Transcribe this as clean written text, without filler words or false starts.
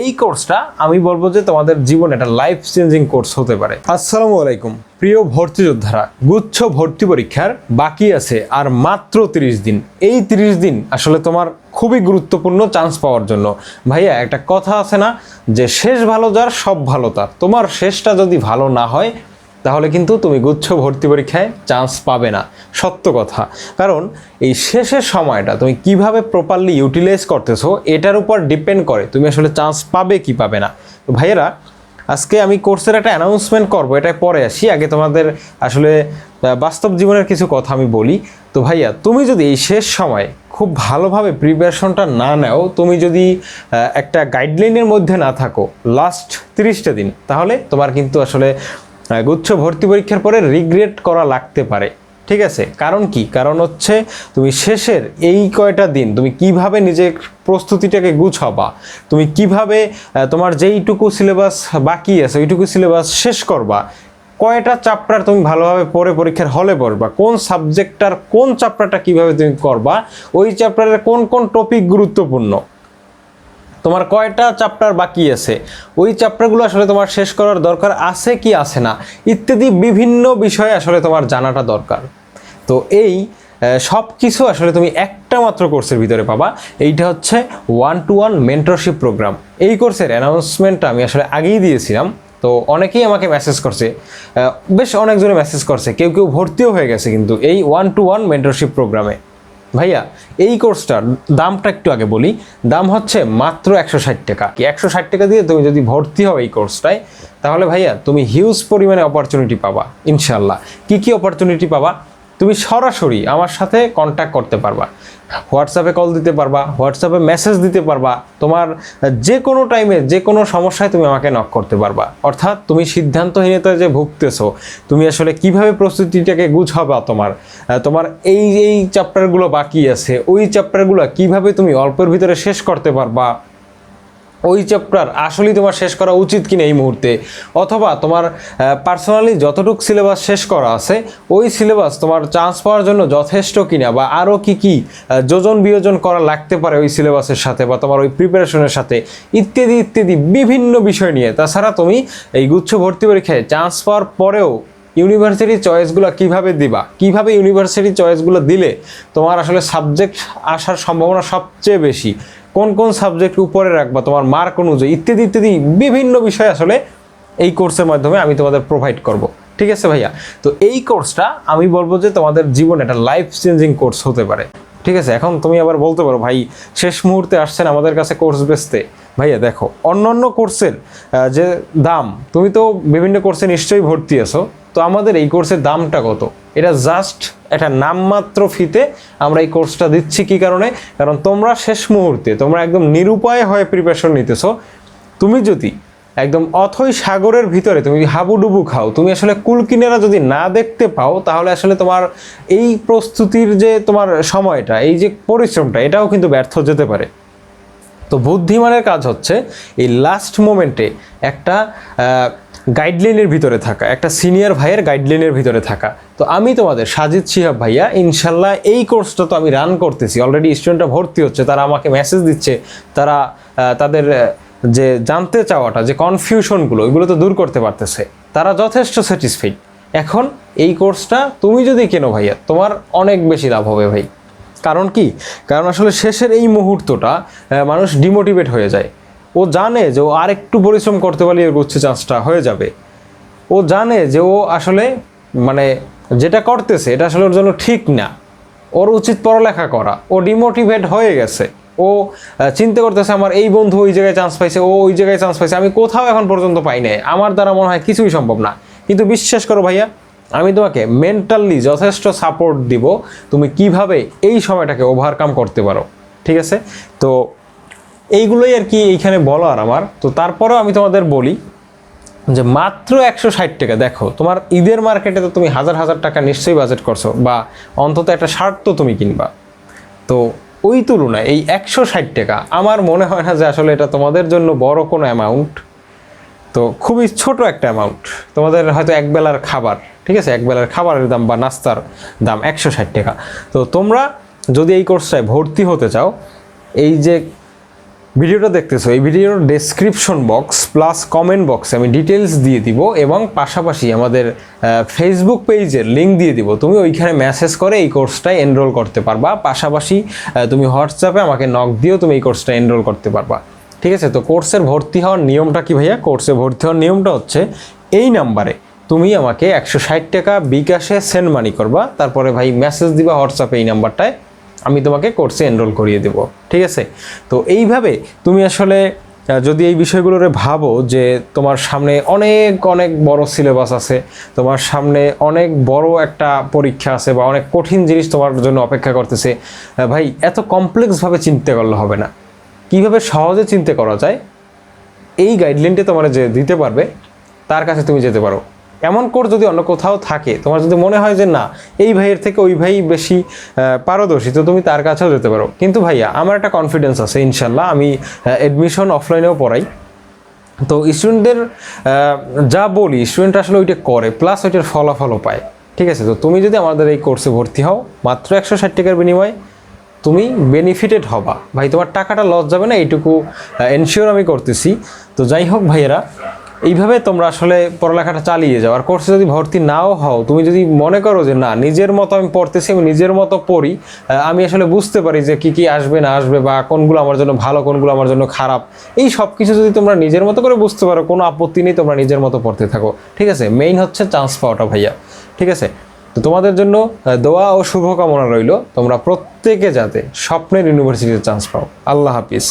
এই কোর্সটা আমি বলবো যে তোমাদের জীবনে একটা লাইফ চেঞ্জিং কোর্স হতে পারে। আসসালামু আলাইকুম প্রিয় ভর্তি যোদ্ধারা, গুচ্ছ ভর্তি পরীক্ষার বাকি আছে আর মাত্র 30 দিন। এই 30 দিন আসলে তোমার খুবই গুরুত্বপূর্ণ চান্স পাওয়ার জন্য। ভাইয়া একটা কথা আছে না যে শেষ ভালো যার সব ভালো তার। তোমার শেষটা যদি ভালো না হয় তাহলে কিন্তু তুমি গুচ্ছ ভর্তি পরীক্ষায় চান্স পাবে না, সত্য কথা। কারণ এই শেষের সময়টা তুমি কিভাবে প্রপারলি ইউটিলাইজ করতেছো এটার উপর ডিপেন্ড করে তুমি আসলে চান্স পাবে কি পাবে না। তো ভাইয়েরা, আজকে আমি কোর্সের একটা অ্যানাউন্সমেন্ট করবো, এটা পরে আসি। আগে তোমাদের আসলে বাস্তব জীবনের কিছু কথা আমি বলি। তো ভাইয়া, তুমি যদি এই শেষ সময় খুব ভালোভাবে প্রিপারেশনটা না নাও, তুমি যদি একটা গাইডলাইনের মধ্যে না থাকো লাস্ট 30টা দিন, তাহলে তোমার কিন্তু আসলে গুচ্ছ ভর্তি পরীক্ষার পরে রিগ্রেট করা লাগতে পারে। ঠিক আছে? কারণ কি? কারণ হচ্ছে তুমি শেষের এই কয়টা দিন তুমি কিভাবে নিজের প্রস্তুতিটাকে গুছাবা, তুমি কিভাবে তোমার যেইটুকু সিলেবাস বাকি আছে ওইটুকু সিলেবাস শেষ করবা, কয়টা চ্যাপ্টার তুমি ভালোভাবে পড়ে পরীক্ষার হলে পড়বা, কোন সাবজেক্টটার কোন চ্যাপ্টারটা কিভাবে তুমি করবা, ওই চ্যাপ্টারের কোন কোন টপিক গুরুত্বপূর্ণ, তোমার কয়টা চ্যাপ্টার বাকি আছে, ওই চ্যাপ্টারগুলো আসলে তোমার শেষ করার দরকার আছে কি আছে না, ইত্যাদি বিভিন্ন বিষয়ে আসলে তোমার জানাটা দরকার। তো এই সব কিছু আসলে তুমি একটা মাত্র কোর্সের ভিতরে পাবা। এইটা হচ্ছে 1-to-1 মেন্টরশিপ প্রোগ্রাম। এই কোর্সের অ্যানাউন্সমেন্টটা আমি আসলে আগেই দিয়েছিলাম। তো অনেকেই আমাকে মেসেজ করছে, বেশ অনেকজনে মেসেজ করছে, কেউ কেউ ভর্তিও হয়ে গেছে কিন্তু এই 1-to-1 মেন্টরশিপ প্রোগ্রামে। ভাইয়া, এই কোর্সটার দামটা একটু আগে বলি। দাম হচ্ছে মাত্র 160 টাকা। 160 টাকা দিয়ে তুমি যদি ভর্তি হও এই কোর্সটায়, তাহলে ভাইয়া তুমি হিউজ পরিমাণে অপরচুনিটি পাবা ইনশাল্লাহ। কি অপরচুনিটি পাবা? তুমি সরাসরি আমার সাথে কন্ট্যাক্ট করতে পারবা, হোয়াটসঅ্যাপে কল দিতে পারবা, হোয়াটসঅ্যাপে মেসেজ দিতে পারবা, তোমার যে কোনো টাইমে যে কোনো সমস্যায় তুমি আমাকে নক করতে পারবা। অর্থাৎ তুমি সিদ্ধান্তহীনতায় যে ভুগতেছো, তুমি আসলে কিভাবে প্রস্তুতিটাকে গুছাবা, তোমার এই চ্যাপ্টারগুলো বাকি আছে, ওই চ্যাপ্টারগুলো কিভাবে তুমি অল্পের ভিতরে শেষ করতে পারবা, ওই চ্যাপ্টার আসলেই তোমার শেষ করা উচিত কিনা এই মুহূর্তে, অথবা তোমার পার্সোনালি যতটুকু সিলেবাস শেষ করা আছে ওই সিলেবাস তোমার চান্স পাওয়ার জন্য যথেষ্ট কিনা, বা আরও কি যোজন বিয়োজন করা লাগতে পারে ওই সিলেবাসের সাথে বা তোমার ওই প্রিপারেশনের সাথে, ইত্যাদি ইত্যাদি বিভিন্ন বিষয় নিয়ে। তাছাড়া তুমি এই গুচ্ছ ভর্তি পরীক্ষায় চান্স পাওয়ার পরেও ইউনিভার্সিটি চয়েসগুলো কিভাবে দিবা, কিভাবে ইউনিভার্সিটি চয়েসগুলো দিলে তোমার আসলে সাবজেক্ট আসার সম্ভাবনা সবচেয়ে বেশি, কোন কোন সাবজেক্ট উপরে রাখবা তোমার মার্ক অনুযায়ী, ইত্যাদি ইত্যাদি বিভিন্ন বিষয় আসলে এই কোর্সের মাধ্যমে আমি তোমাদের প্রোভাইড করব। ঠিক আছে ভাইয়া? তো এই কোর্সটা আমি বলবো যে তোমাদের জীবনে একটা লাইফ চেঞ্জিং কোর্স হতে পারে। ঠিক আছে? এখন তুমি আবার বলতে পারো, ভাই শেষ মুহূর্তে আসছেন আমাদের কাছে কোর্স বেচতে। ভাইয়া দেখো, অন্যান্য কোর্সের যে দাম, তুমি তো বিভিন্ন কোর্সে নিশ্চয়ই ভর্তি আছো, তো আমাদের এই কোর্সের দামটা কত? এটা জাস্ট একটা নামমাত্র ফিতে আমরা এই কোর্সটা দিচ্ছি। কি কারণে? কারণ তোমরা শেষ মুহূর্তে তোমরা একদম নিরুপায় হয়ে প্রিপারেশন নিতেছো। তুমি যদি একদম অথই সাগরের ভিতরে তুমি হাবুডুবু খাও, তুমি আসলে কুল কিনারা যদি না দেখতে পাও, তাহলে আসলে তোমার এই প্রস্তুতির যে তোমার সময়টা, এই যে পরিশ্রমটা, এটাও কিন্তু ব্যর্থ যেতে পারে। তো বুদ্ধিমানের কাজ হচ্ছে এই লাস্ট মোমেন্টে একটা গাইডলাইনের ভিতরে থাকা, একটা সিনিয়র ভাইয়ের গাইডলাইনের ভিতরে থাকা। তো আমি তোমাদের সাজিদ শিহাব ভাইয়া, ইনশাল্লাহ এই কোর্সটা তো আমি রান করতেছি, অলরেডি স্টুডেন্টরা ভর্তি হচ্ছে, তারা আমাকে মেসেজ দিচ্ছে, তারা তাদের যে জানতে চাওয়াটা, যে কনফিউশনগুলো, ওইগুলো তো দূর করতে পারতেছে, তারা যথেষ্ট স্যাটিসফাইড। এখন এই কোর্সটা তুমি যদি কেনো ভাইয়া, তোমার অনেক বেশি লাভ হবে ভাই। কারণ কি? কারণ আসলে শেষের এই মুহূর্তটা মানুষ ডিমোটিভেট হয়ে যায়। ও জানে যে ও আর একটু পরিশ্রম করতে পারলে এর গুচ্ছ চান্সটা হয়ে যাবে। ও জানে যে ও আসলে মানে যেটা করতেছে এটা আসলে ওর জন্য ঠিক না, ওর উচিত পড়ালেখা করা। ও ডিমোটিভেট হয়ে গেছে, ও চিন্তা করতেছে আমার এই বন্ধু ওই জায়গায় চান্স পাইছে, ও ওই জায়গায় চান্স পাইছে, আমি কোথাও এখন পর্যন্ত পাই নাই, আমার দ্বারা মনে হয় কিছুই সম্ভব না। কিন্তু বিশ্বাস করো ভাইয়া, আমি তোমাকে মেন্টালি যথেষ্ট সাপোর্ট দিব তুমি কিভাবে এই সময়টাকে ওভারকাম করতে পারো। ঠিক আছে? তো এইগুলোই আর কি এইখানে বলার আমার। তো তারপরেও আমি তোমাদের বলি যে মাত্র 160 টাকা। দেখো, তোমার ঈদের মার্কেটে তো তুমি হাজার হাজার টাকা নিশ্চয়ই বাজেট করছো, বা অন্তত একটা শার্ট তো তুমি কিনবা। তো ওই তুলনায় এই 160 টাকা আমার মনে হয় না যে আসলে এটা তোমাদের জন্য বড় কোনো অ্যামাউন্ট। তো খুবই ছোট একটা অ্যামাউন্ট, তোমাদের হয়তো একবেলার খাবার, ঠিক আছে, একবেলার খাবারের দাম বা নাস্তার দাম 160 টাকা। তো তোমরা যদি এই কোর্সটায় ভর্তি হতে চাও, এই যে ভিডিওটা দেখতেছো, এই ভিডিওর ডেসক্রিপশন বক্স প্লাস কমেন্ট বক্সে আমি ডিটেলস দিয়ে দিব এবং পাশাপাশি আমাদের ফেসবুক পেজের লিঙ্ক দিয়ে দিব। তুমি ওইখানে মেসেজ করে এই কোর্সটায় এনরোল করতে পারবা। পাশাপাশি তুমি হোয়াটসঅ্যাপে আমাকে নক দিয়েও তুমি এই কোর্সটা এনরোল করতে পারবা। ঠিক আছে? তো কোর্সের ভর্তি হওয়ার নিয়মটা কি ভাইয়া? কোর্সে ভর্তি হওয়ার নিয়মটা হচ্ছে এই নাম্বারে তুমি আমাকে 160 টাকা বিকাশে সেন্ড মানি করবা, তারপরে ভাই মেসেজ দিবা হোয়াটসঅ্যাপে এই নাম্বারটায়, আমি তোমাকে কোর্সে এনরোল করিয়ে দেব। ঠিক আছে? তো এইভাবে তুমি আসলে যদি এই বিষয়গুলোরে ভাবো যে তোমার সামনে অনেক অনেক বড় সিলেবাস আছে, তোমার সামনে অনেক বড় একটা পরীক্ষা আছে বা অনেক কঠিন জিনিস তোমার জন্য অপেক্ষা করতেছে, ভাই এত কমপ্লেক্সভাবে চিন্তা করলে হবে না। কীভাবে সহজে চিন্তা করা যায় এই গাইডলাইনটা তোমার যে দিতে পারবে তার কাছে তুমি যেতে পারো। এমন কোর্স যদি অন্য কোথাও থাকে, তোমার যদি মনে হয় যে না এই ভাইয়ের থেকে ওই ভাই বেশি পারদর্শী, তো তুমি তার কাছেও যেতে পারো। কিন্তু ভাইয়া আমার একটা কনফিডেন্স আছে, ইনশাল্লাহ আমি অ্যাডমিশন অফলাইনেও পড়াই, তো স্টুডেন্টদের যা বলি স্টুডেন্ট আসলে ওইটা করে, প্লাস ওইটার ফলাফলও পায়। ঠিক আছে? তো তুমি যদি আমাদের এই কোর্সে ভর্তি হও মাত্র 160 টাকার বিনিময়ে, তুমি বেনিফিটেড হবা ভাই, তোমার টাকাটা লস যাবে না, এইটুকু এনশিওর আমি করতেছি। তো যাই হোক ভাইয়েরা, এইভাবে তোমরা আসলে পড়ালেখাটা চালিয়ে যাও। আর কোর্সে যদি ভর্তি নাও হও, তুমি যদি মনে করো যে না নিজের মতো আমি পড়তেছি, আমি নিজের মতো পড়ি, আমি আসলে বুঝতে পারি যে কি কি আসবে না আসবে বা কোনগুলো আমার জন্য ভালো কোনগুলো আমার জন্য খারাপ, এই সব কিছু যদি তোমরা নিজের মতো করে বুঝতে পারো, কোনো আপত্তি নেই, তোমরা নিজের মতো পড়তে থাকো। ঠিক আছে? মেইন হচ্ছে চান্স পাওয়াটা ভাইয়া। ঠিক আছে? তো তোমাদের জন্য দোয়া ও শুভকামনা রইল, তোমরা প্রত্যেকে যাতে স্বপ্নের ইউনিভার্সিটিতে চান্স পাও। আল্লাহ হাফিজ।